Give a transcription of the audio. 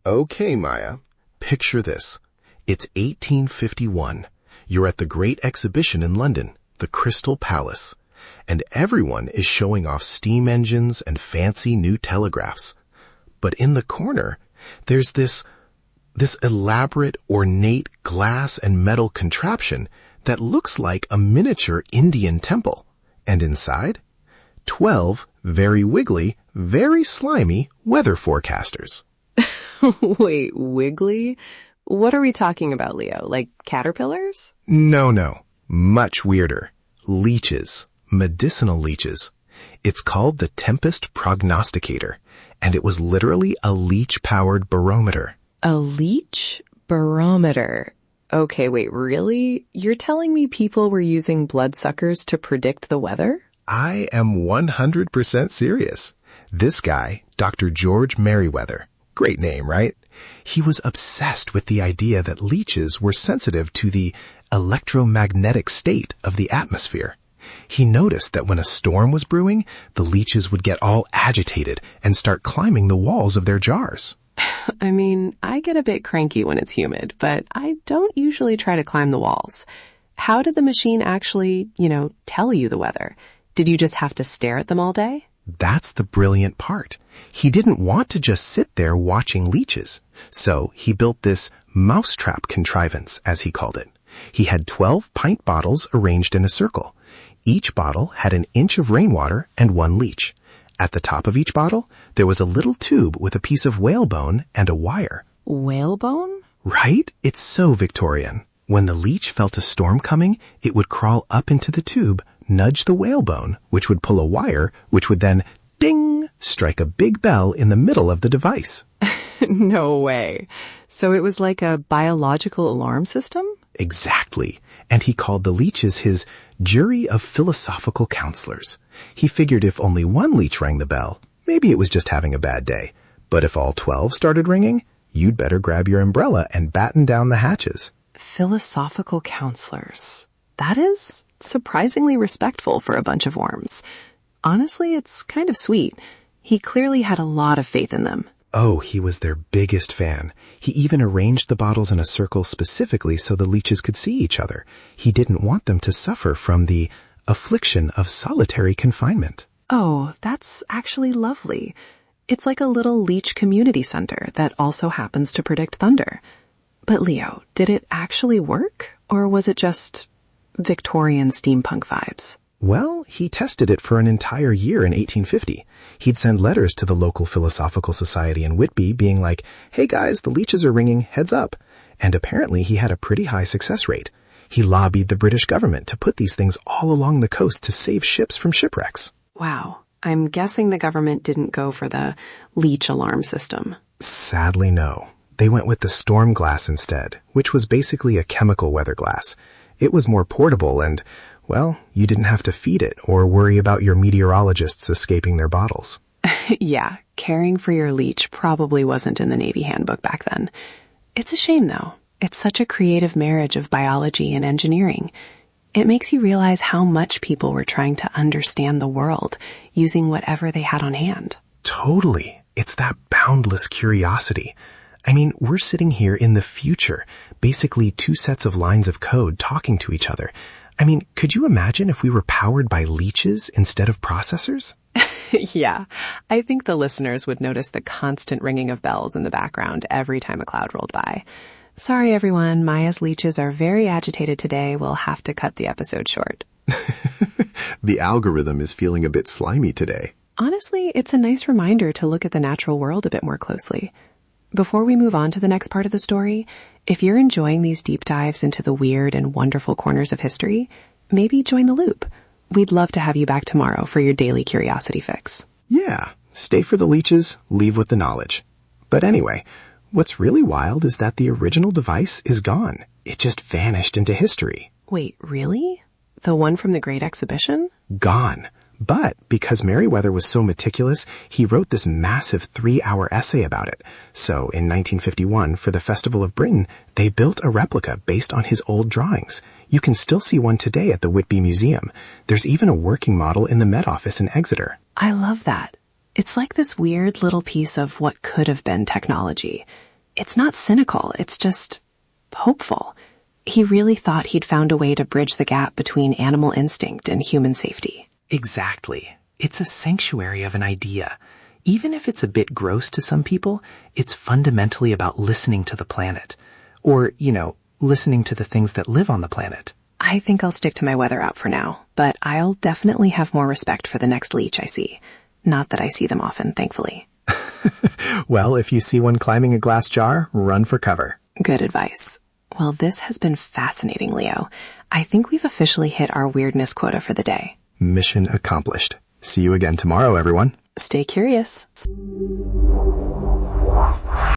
Okay, Maya, picture this. It's 1851. You're at the Great Exhibition in London, the Crystal Palace, and everyone is showing off steam engines and fancy new telegraphs. But in the corner, there's this elaborate, ornate glass and metal contraption that looks like a miniature Indian temple. And inside, 12 very wiggly, very slimy weather forecasters. Wait, wiggly? What are we talking about, Leo? Like caterpillars? No. Much weirder. Leeches. Medicinal leeches. It's called the Tempest prognosticator, and it was literally a leech-powered barometer. A leech barometer? Okay, wait, really? You're telling me people were using bloodsuckers to predict the weather? I am 100% serious. This guy, Dr. George Merryweather, great name, right? He was obsessed with the idea that leeches were sensitive to the electromagnetic state of the atmosphere. He noticed that when a storm was brewing, the leeches would get all agitated and start climbing the walls of their jars. I mean, I get a bit cranky when it's humid, but I don't usually try to climb the walls. How did the machine actually, tell you the weather? Did you just have to stare at them all day? That's the brilliant part. He didn't want to just sit there watching leeches. So he built this mousetrap contrivance, as he called it. He had 12 pint bottles arranged in a circle. Each bottle had an inch of rainwater and one leech. At the top of each bottle, there was a little tube with a piece of whalebone and a wire. Whalebone? Right? It's so Victorian. When the leech felt a storm coming, it would crawl up into the tube, nudge the whalebone, which would pull a wire, which would then, ding, strike a big bell in the middle of the device. No way. So it was like a biological alarm system? Exactly. And he called the leeches his Jury of Philosophical Counsellors. He figured if only one leech rang the bell, maybe it was just having a bad day. But if all 12 started ringing, you'd better grab your umbrella and batten down the hatches. Philosophical counselors. That is surprisingly respectful for a bunch of worms. Honestly, it's kind of sweet. He clearly had a lot of faith in them. Oh, he was their biggest fan. He even arranged the bottles in a circle specifically so the leeches could see each other. He didn't want them to suffer from the affliction of solitary confinement. Oh, that's actually lovely. It's like a little leech community center that also happens to predict thunder. But Leo, did it actually work? Or was it just Victorian steampunk vibes? Well, he tested it for an entire year in 1850. He'd send letters to the local philosophical society in Whitby being like, hey guys, the leeches are ringing, heads up. And apparently he had a pretty high success rate. He lobbied the British government to put these things all along the coast to save ships from shipwrecks. Wow. I'm guessing the government didn't go for the leech alarm system. Sadly, no. They went with the storm glass instead, which was basically a chemical weather glass. It was more portable and, well, you didn't have to feed it or worry about your meteorologists escaping their bottles. Yeah, caring for your leech probably wasn't in the Navy handbook back then. It's a shame, though. It's such a creative marriage of biology and engineering. It makes you realize how much people were trying to understand the world using whatever they had on hand. Totally. It's that boundless curiosity. I mean, we're sitting here in the future, basically two sets of lines of code talking to each other. I mean, could you imagine if we were powered by leeches instead of processors? Yeah, I think the listeners would notice the constant ringing of bells in the background every time a cloud rolled by. Sorry, everyone, Maya's leeches are very agitated today. We'll have to cut the episode short. The algorithm is feeling a bit slimy today. Honestly, it's a nice reminder to look at the natural world a bit more closely. Before we move on to the next part of the story, if you're enjoying these deep dives into the weird and wonderful corners of history, maybe join the loop. We'd love to have you back tomorrow for your daily curiosity fix. Yeah, stay for the leeches, leave with the knowledge. But anyway, what's really wild is that the original device is gone. It just vanished into history. Wait, really? The one from the Great Exhibition? Gone. But because Merryweather was so meticulous, he wrote this massive 3-hour essay about it. So in 1951, for the Festival of Britain, they built a replica based on his old drawings. You can still see one today at the Whitby Museum. There's even a working model in the Met Office in Exeter. I love that. It's like this weird little piece of what could have been technology. It's not cynical, it's just hopeful. He really thought he'd found a way to bridge the gap between animal instinct and human safety. Exactly. It's a sanctuary of an idea. Even if it's a bit gross to some people, it's fundamentally about listening to the planet. Or, listening to the things that live on the planet. I think I'll stick to my weather out for now, but I'll definitely have more respect for the next leech I see. Not that I see them often, thankfully. Well, if you see one climbing a glass jar, run for cover. Good advice. Well, this has been fascinating, Leo. I think we've officially hit our weirdness quota for the day. Mission accomplished. See you again tomorrow, everyone. Stay curious.